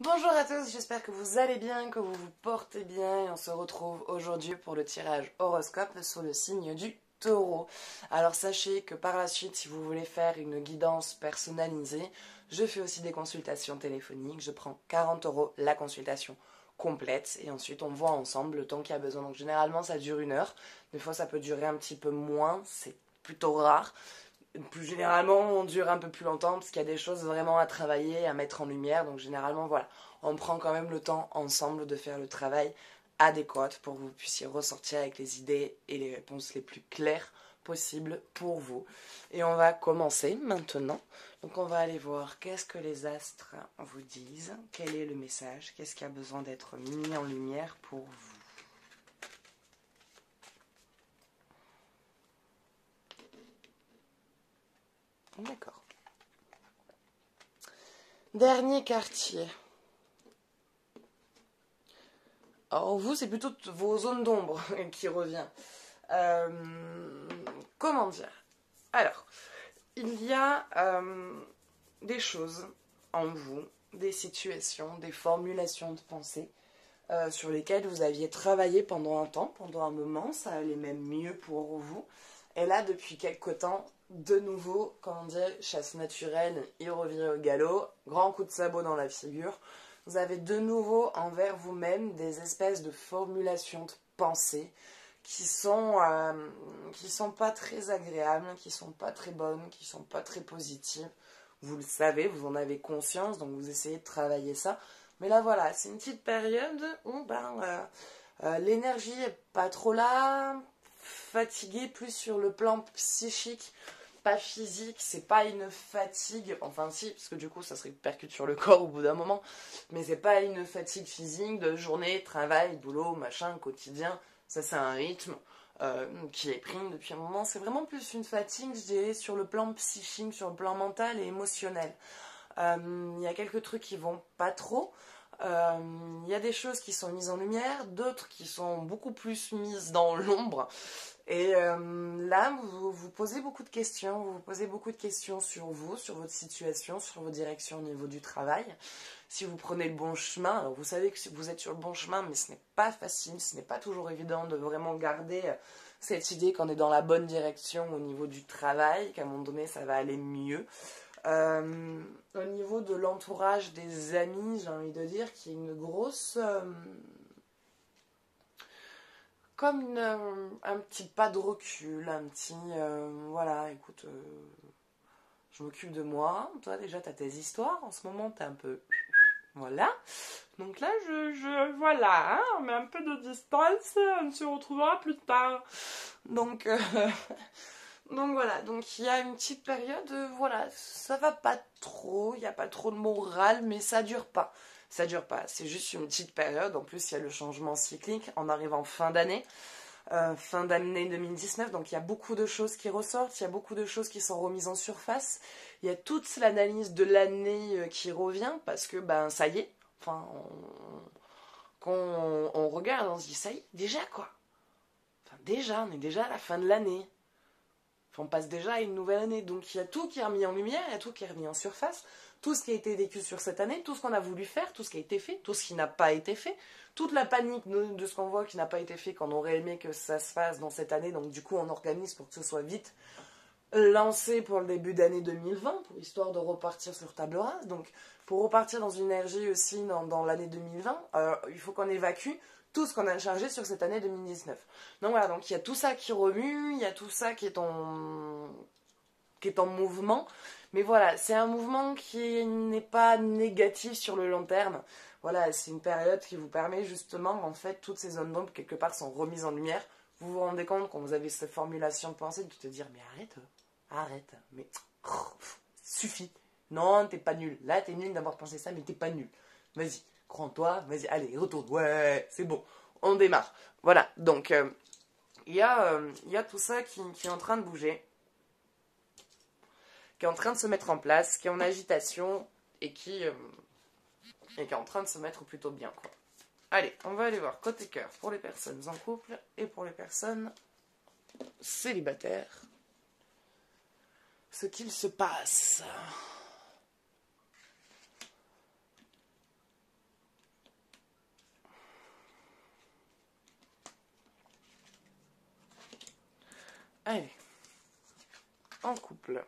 Bonjour à tous, j'espère que vous allez bien, que vous vous portez bien et on se retrouve aujourd'hui pour le tirage horoscope sur le signe du Taureau. Alors sachez que par la suite, si vous voulez faire une guidance personnalisée, je fais aussi des consultations téléphoniques, je prends 40 € la consultation complète et ensuite on voit ensemble le temps qu'il y a besoin. Donc généralement ça dure 1 heure, des fois ça peut durer un petit peu moins, c'est plutôt rare. Plus généralement, on dure un peu plus longtemps parce qu'il y a des choses vraiment à travailler, à mettre en lumière. Donc généralement, voilà, on prend quand même le temps ensemble de faire le travail adéquat pour que vous puissiez ressortir avec les idées et les réponses les plus claires possibles pour vous. Et on va commencer maintenant. Donc on va aller voir qu'est-ce que les astres vous disent, quel est le message, qu'est-ce qui a besoin d'être mis en lumière pour vous. D'accord. Dernier quartier. Alors vous, c'est plutôt vos zones d'ombre qui revient. Comment dire? Alors, il y a des choses en vous, des situations, des formulations de pensée sur lesquelles vous aviez travaillé pendant un temps, pendant un moment, ça allait même mieux pour vous. Et là, depuis quelque temps, de nouveau, comment dire, chasse naturelle, il revient au galop, grand coup de sabot dans la figure. Vous avez de nouveau envers vous-même des espèces de formulations de pensée qui sont pas très agréables, qui sont pas très bonnes, qui sont pas très positives. Vous le savez, vous en avez conscience, donc vous essayez de travailler ça. Mais là voilà, c'est une petite période où l'énergie est pas trop là, fatigué plus sur le plan psychique, pas physique, c'est pas une fatigue, enfin si, parce que du coup ça se répercute sur le corps au bout d'un moment, mais c'est pas une fatigue physique de journée, travail, boulot, machin, quotidien, ça c'est un rythme qui est pris depuis un moment, c'est vraiment plus une fatigue, je dirais, sur le plan psychique, sur le plan mental et émotionnel. Il y a quelques trucs qui vont pas trop. Il y a des choses qui sont mises en lumière, d'autres qui sont beaucoup plus mises dans l'ombre. Et là, vous posez beaucoup de questions. Vous vous posez beaucoup de questions sur vous, sur votre situation, sur vos directions au niveau du travail. Si vous prenez le bon chemin, alors vous savez que vous êtes sur le bon chemin, mais ce n'est pas facile, ce n'est pas toujours évident de vraiment garder cette idée qu'on est dans la bonne direction au niveau du travail, qu'à un moment donné, ça va aller mieux. Au niveau de l'entourage des amis, j'ai envie de dire qu'il y a une grosse... un petit pas de recul, un petit... voilà, écoute, je m'occupe de moi. Toi, déjà, t'as tes histoires. En ce moment, t'es un peu... Voilà. Donc là, voilà, hein, on met un peu de distance, on se retrouvera plus tard. Donc... Donc voilà, donc il y a une petite période, voilà, ça va pas trop, il n'y a pas trop de morale, mais ça dure pas. Ça dure pas, c'est juste une petite période. En plus, il y a le changement cyclique en arrivant fin d'année 2019. Donc il y a beaucoup de choses qui ressortent, il y a beaucoup de choses qui sont remises en surface. Il y a toute l'analyse de l'année qui revient parce que ben ça y est, enfin, quand on regarde, on se dit ça y est, déjà quoi. Enfin, déjà, on est déjà à la fin de l'année. On passe déjà à une nouvelle année. Donc il y a tout qui est remis en lumière, il y a tout qui est remis en surface, tout ce qui a été vécu sur cette année, tout ce qu'on a voulu faire, tout ce qui a été fait, tout ce qui n'a pas été fait, toute la panique de ce qu'on voit qui n'a pas été fait, qu'on aurait aimé que ça se fasse dans cette année. Donc du coup on organise pour que ce soit vite lancé pour le début d'année 2020, pour histoire de repartir sur table rase. Donc pour repartir dans une énergie aussi dans l'année 2020, il faut qu'on évacue tout ce qu'on a chargé sur cette année 2019. Donc voilà, donc il y a tout ça qui remue, il y a tout ça qui est en mouvement. Mais voilà, c'est un mouvement qui n'est pas négatif sur le long terme. Voilà, c'est une période qui vous permet justement, en fait, toutes ces zones d'ombre, quelque part, sont remises en lumière. Vous vous rendez compte quand vous avez cette formulation de pensée, de te dire, mais arrête, mais suffit. Non, t'es pas nul. Là, t'es nul d'avoir pensé ça, mais t'es pas nul. Vas-y, crois en toi, vas-y, allez, retourne. Ouais, c'est bon, on démarre. Voilà, donc il y a tout ça qui est en train de bouger, qui est en train de se mettre en place, qui est en agitation et qui est en train de se mettre plutôt bien, quoi. Allez, on va aller voir côté cœur pour les personnes en couple et pour les personnes célibataires. Ce qu'il se passe. en couple.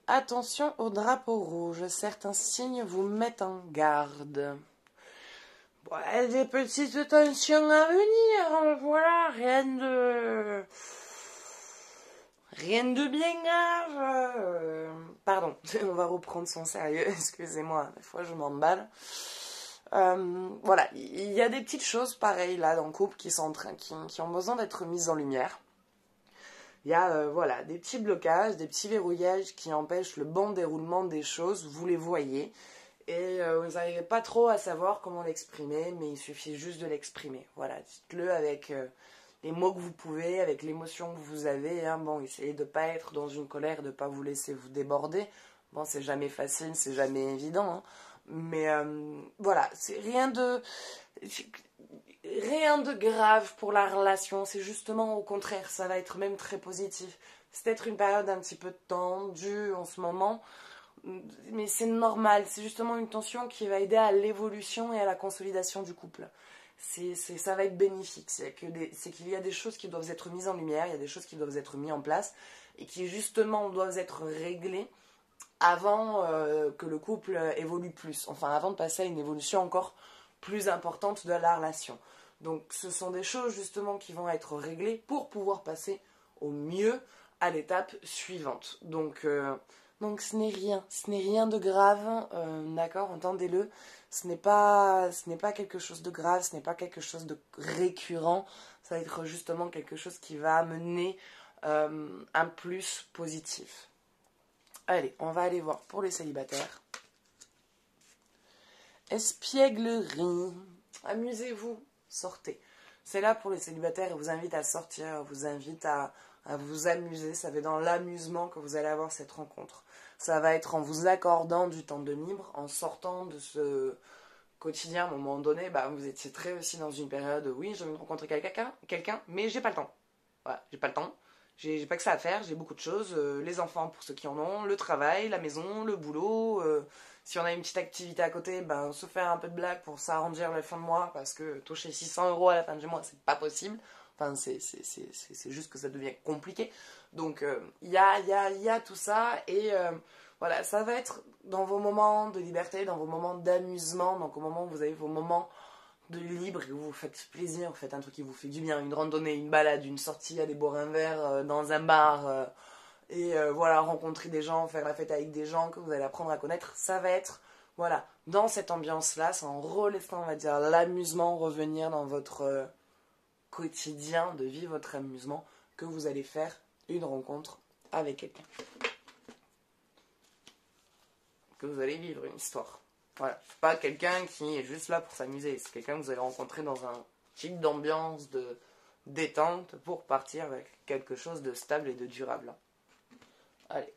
Attention au drapeau rouge, certains signes vous mettent en garde. Ouais, des petites tensions à venir, voilà, rien de bien grave. Pardon, on va reprendre son sérieux, excusez-moi, des fois je m'emballe. Voilà, il y a des petites choses pareilles là dans le couple qui ont besoin d'être mises en lumière. Il y a voilà, des petits blocages, des petits verrouillages qui empêchent le bon déroulement des choses, vous les voyez. Et vous n'arrivez pas trop à savoir comment l'exprimer, mais il suffit juste de l'exprimer. Voilà, dites-le avec les mots que vous pouvez, avec l'émotion que vous avez. Hein. Bon, essayez de ne pas être dans une colère, de ne pas vous laisser vous déborder. Bon, c'est jamais facile, c'est jamais évident. Hein. Mais voilà, c'est rien de grave pour la relation. C'est justement au contraire, ça va être même très positif. C'est peut-être une période un petit peu tendue en ce moment. Mais c'est normal, c'est justement une tension qui va aider à l'évolution et à la consolidation du couple. Ça va être bénéfique, c'est qu'il y a des choses qui doivent être mises en lumière, il y a des choses qui doivent être mises en place et qui justement doivent être réglées avant que le couple évolue plus, enfin avant de passer à une évolution encore plus importante de la relation. Donc ce sont des choses justement qui vont être réglées pour pouvoir passer au mieux à l'étape suivante. Donc ce n'est rien de grave, d'accord, entendez-le, ce n'est pas quelque chose de grave, ce n'est pas quelque chose de récurrent, ça va être justement quelque chose qui va amener un plus positif. Allez, on va aller voir pour les célibataires. Espièglerie, amusez-vous, sortez. C'est là pour les célibataires, elle vous invite à sortir, elle vous invite à vous amuser, ça va être dans l'amusement que vous allez avoir cette rencontre. Ça va être en vous accordant du temps de libre, en sortant de ce quotidien. À un moment donné, vous étiez très aussi dans une période, oui, j'ai envie de rencontrer quelqu'un, mais j'ai pas le temps. Voilà, j'ai pas le temps. J'ai pas que ça à faire, j'ai beaucoup de choses. Les enfants pour ceux qui en ont, le travail, la maison, le boulot. Si on a une petite activité à côté, se faire un peu de blague pour s'arranger la fin de mois, parce que toucher 600 € à la fin du mois, c'est pas possible. Enfin, c'est juste que ça devient compliqué. Donc, il y a tout ça. Et voilà, ça va être dans vos moments de liberté, dans vos moments d'amusement, donc au moment où vous avez vos moments de libre, et où vous faites plaisir, vous faites un truc qui vous fait du bien, une randonnée, une balade, une sortie, aller boire un verre dans un bar, et voilà, rencontrer des gens, faire la fête avec des gens que vous allez apprendre à connaître. Ça va être, voilà, dans cette ambiance-là, c'est en relaissant, on va dire, l'amusement, revenir dans votre quotidien de vivre votre amusement, que vous allez faire une rencontre avec quelqu'un. Que vous allez vivre une histoire. Voilà, c'est pas quelqu'un qui est juste là pour s'amuser, c'est quelqu'un que vous allez rencontrer dans un type d'ambiance, de détente, pour partir avec quelque chose de stable et de durable. Allez.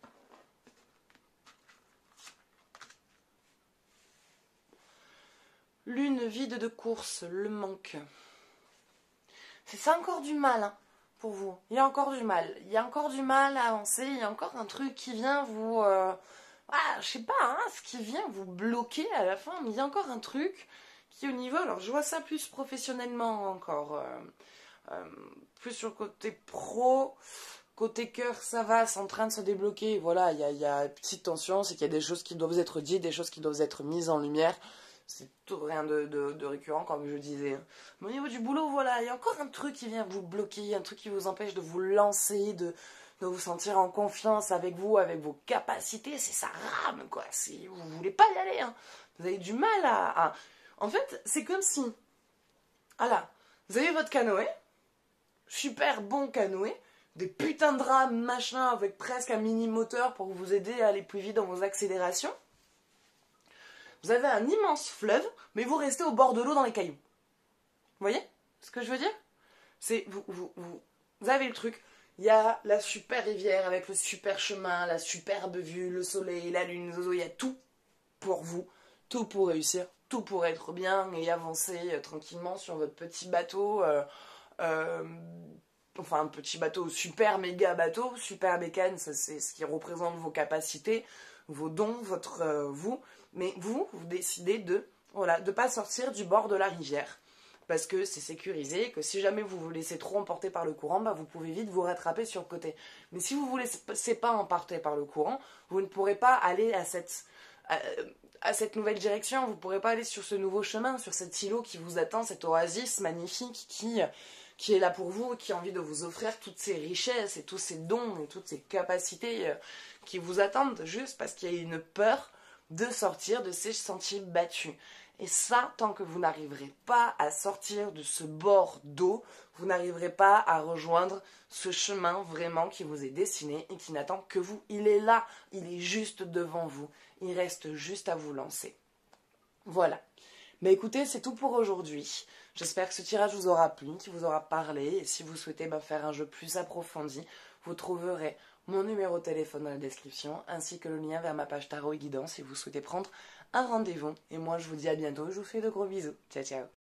Lune vide de course, le manque. C'est encore du mal, hein, pour vous. Il y a encore du mal. Il y a encore du mal à avancer. Il y a encore un truc qui vient vous... je sais pas, hein, ce qui vient vous bloquer à la fin. Mais il y a encore un truc qui, au niveau... Alors, je vois ça plus professionnellement encore. Plus sur le côté pro. Côté cœur, ça va, c'est en train de se débloquer. Voilà, il y a une petite tension. C'est qu'il y a des choses qui doivent être dites, des choses qui doivent être mises en lumière. C'est tout rien de récurrent, comme je disais. Mais au niveau du boulot, voilà, il y a encore un truc qui vient vous bloquer, un truc qui vous empêche de vous lancer, de vous sentir en confiance avec vous, avec vos capacités. C'est ça rame, quoi. Si vous voulez pas y aller, hein. Vous avez du mal à... En fait, c'est comme si... Voilà, vous avez votre canoë, super bon canoë, des putains de rames, machin, avec presque un mini-moteur pour vous aider à aller plus vite dans vos accélérations. Vous avez un immense fleuve, mais vous restez au bord de l'eau dans les cailloux. Vous voyez ce que je veux dire? C'est vous avez le truc. Il y a la super rivière avec le super chemin, la superbe vue, le soleil, la lune, zozo. Il y a tout pour vous, tout pour réussir, tout pour être bien et avancer tranquillement sur votre petit bateau. Enfin, un petit bateau, super méga bateau, super bécane, ça c'est ce qui représente vos capacités, vos dons, votre vous. Mais vous décidez de ne pas sortir du bord de la rivière. parce que c'est sécurisé, que si jamais vous vous laissez trop emporter par le courant, bah vous pouvez vite vous rattraper sur le côté. Mais si vous vous laissez pas emporter par le courant, vous ne pourrez pas aller à cette nouvelle direction, vous ne pourrez pas aller sur ce nouveau chemin, sur cet îlot qui vous attend, cette oasis magnifique qui est là pour vous, qui a envie de vous offrir toutes ces richesses et tous ces dons et toutes ces capacités qui vous attendent juste parce qu'il y a une peur de sortir de ces sentiers battus. Et ça, tant que vous n'arriverez pas à sortir de ce bord d'eau, vous n'arriverez pas à rejoindre ce chemin vraiment qui vous est dessiné et qui n'attend que vous. Il est là, il est juste devant vous. Il reste juste à vous lancer. Voilà. Mais écoutez, c'est tout pour aujourd'hui. J'espère que ce tirage vous aura plu, qu'il vous aura parlé. Et si vous souhaitez faire un jeu plus approfondi, vous trouverez mon numéro de téléphone dans la description, ainsi que le lien vers ma page tarot et guidance si vous souhaitez prendre un rendez-vous. Et moi, je vous dis à bientôt. Je vous fais de gros bisous. Ciao, ciao.